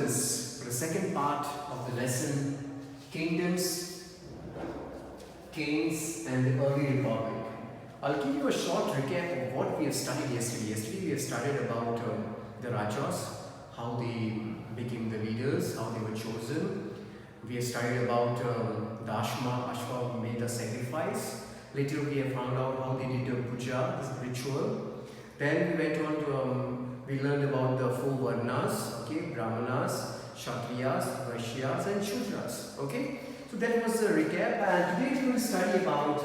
this, the second part of the lesson, Kingdoms, Kings and the Early Republic. I'll give you a short recap of what we have studied yesterday. Yesterday we have studied about the Rajas, how they became the leaders, how they were chosen. We have studied about the Ashwamedha sacrifice. Later we have found out how they did the puja, this ritual. Then we went on to we learned about the four varnas, okay, Brahmanas, Kshatriyas, Vaishyas and Shudras, okay. So that was the recap, and today we will study about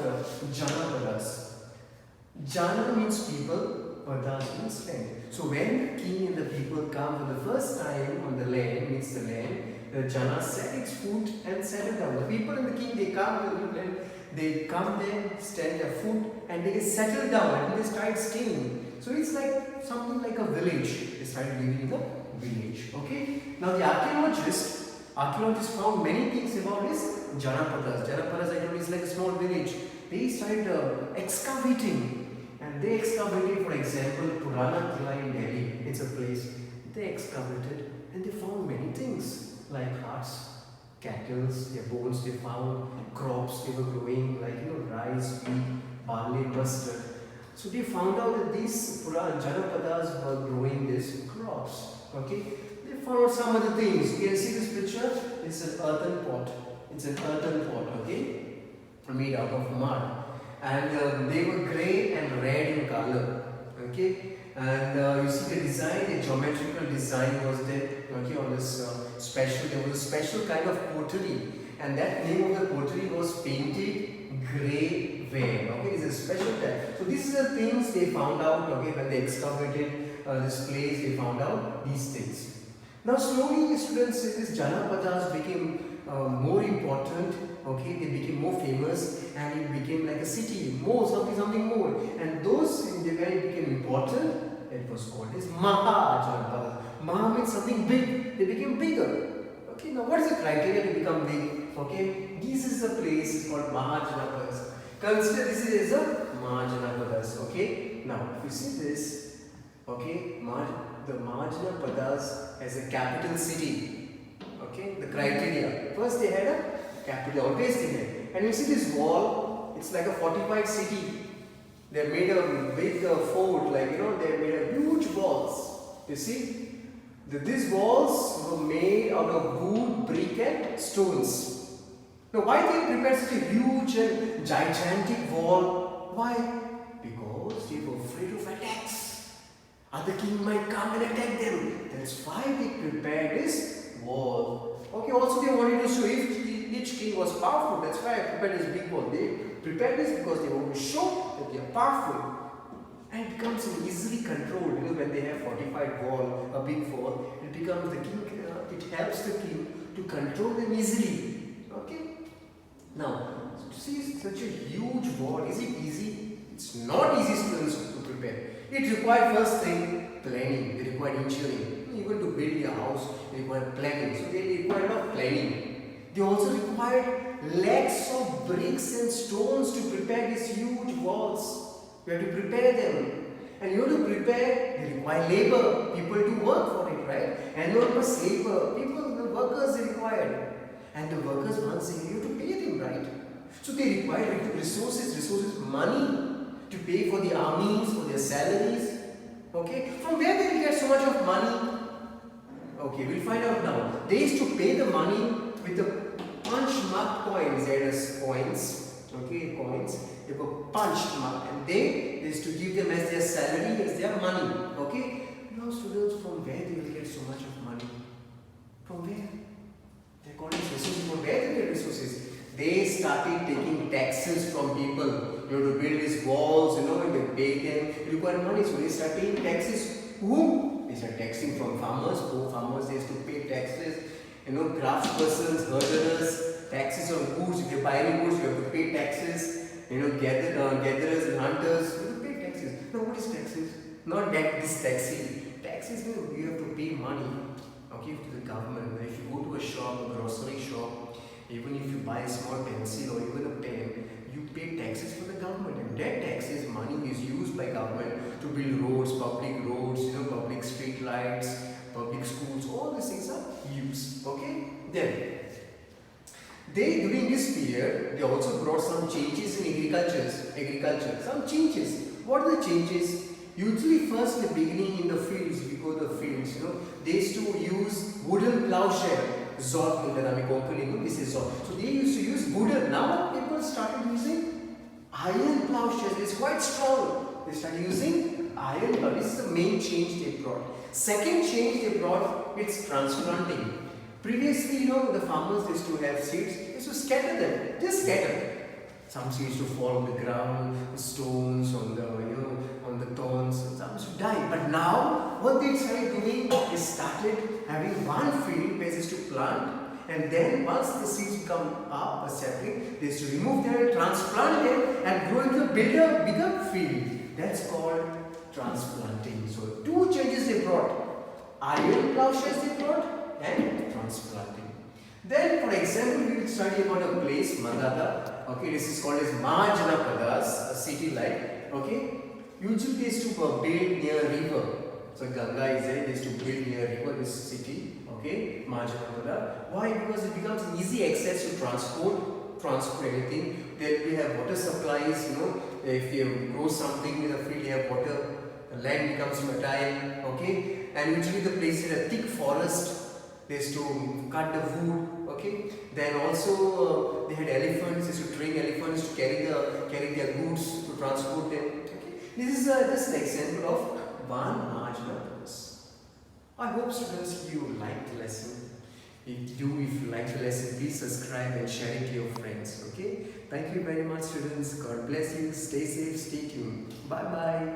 Janapadas. Jana means people, Padas means land. So when the king and the people come for the first time on the land, means the land, the Jana set its foot and settle down. The people and the king, they come to the land, they come there, stand their foot and they settle down and they start staying. So it's like something like a village. They started living in a village. Okay. Now the archaeologists found many things about this Janapadas. Janapadas, I told you, is like a small village. They started excavating, and they excavated, for example, Purana Kila in Delhi. It's a place. They excavated and they found many things like huts, cattle, their bones. They found crops they were growing, like rice, wheat, barley, mustard. So they found out that these Janapadas were growing these crops. Okay, they found some other things. You can see this picture. It's an earthen pot. It's an earthen pot. Okay, made out of mud, and they were grey and red in color. Okay, and you see the design, the geometrical design was there. Okay, on this special, there was a special kind of pottery, and that name of the pottery was painted grey ware. Okay, it's a special type. So these are the things they found out. Okay, when they excavated this place, they found out these things. Now slowly, students, these Janapadas became more important. Okay, they became more famous, and it became like a city, more something more. And those when it became important, it was called as Mahajanapadas. Maha means something big. They became bigger. Okay, now what is the criteria to become big? Okay, this is a place, it's called Mahajanapadas. Consider this is a Mahajanapadas. Okay, now if you see this, okay, the Mahajanapadas as a capital city. Okay, the criteria. First they had a capital, always they had. And you see this wall, it's like a fortified city. They made a big fort, like they made a huge walls. You see? These walls were made out of wood, brick and stones. Now why they prepared such a huge and gigantic wall? Why? Because they were afraid of attacks. Other king might come and attack them. That's why they prepared this wall. Okay, also they wanted to show if each king was powerful. That's why I prepared this big wall. They prepared this because they want to show that they are powerful. And it becomes easily controlled. When they have fortified wall, a big wall, it becomes the king. It helps the king to control them easily. Okay. Now, to see such a huge wall, is it easy? It's not easy, students, to prepare. It required first thing planning. They required engineering. Even to build your house, they required planning. So they required a lot of planning. They also required lakhs of bricks and stones to prepare these huge walls. You have to prepare them. And you have to prepare, they require labor, people to work for it, right? Enormous labor, people, the workers they required. And the workers, once they you have to pay them, right? So they require resources, money to pay for the armies, for their salaries. Okay? From where they will get so much of money? Okay, we'll find out now. They used to pay the money with the punch mark coins, there is coins. Okay, coins. They were punched mark, and they used to give them as their salary, as their money. Okay? Now students, from where they will get so much of money? From where? They call it resources. From where they get resources? They started taking taxes from people. To build these walls, and they pay them. They require money, so they start paying taxes. Who? They start taxing from farmers. Poor farmers, they used to pay taxes. Craftspersons, herders, taxes on goods. If you buy any goods, you have to pay taxes. Gatherers and hunters, you have to pay taxes. Now, what is taxes? Not that this taxi. Taxes, you have to pay money, okay, to the government. If you go to a shop, a grocery shop, even if you buy a small pencil or even a pen, you pay taxes for the government, and that taxes money is used by government to build roads, public street lights, public schools. All these things are Then, during this period, they also brought some changes in agriculture. Some changes. What are the changes? Usually first in the beginning in the fields, before the fields, they used to use wooden plowshare. Zod nami kompuling, this is Zod. So they used to use wooden. Now people started using iron plowshares. It's quite strong. They started using iron plow. This is the main change they brought. Second change they brought, it's transplanting. Previously, the farmers used to have seeds, they used to scatter them, just scatter. Some seeds to fall on the ground, stones, on the on the thorns, some used to die. But now, what they started doing is started having one field where they used to plant, and then once the seeds come up, a sapling, they used to remove them, transplant them, and grow into a bigger field. That's called transplanting. So two changes they brought: iron plowshares they brought, and transplanting. Then, for example, we will study about a place, Magadha. Okay, this is called as Mahajanapadas, a city like. Okay, usually they used to build near a river. So Ganga is there. They used to build near a river. This city. Okay, Mahajanapada. Why? Because it becomes easy access to transport anything. Then we have water supplies. If you grow something in the field, you have water. The land becomes fertile. Okay, and usually the place is a thick forest. They used to cut the wood, okay. Then also they had elephants. They used to train elephants to carry their goods, to transport them. Okay. This is just an example of one Mahajanapadas. I hope students you liked the lesson. If you liked the lesson, please subscribe and share it to your friends. Okay. Thank you very much, students. God bless you. Stay safe. Stay tuned. Bye bye.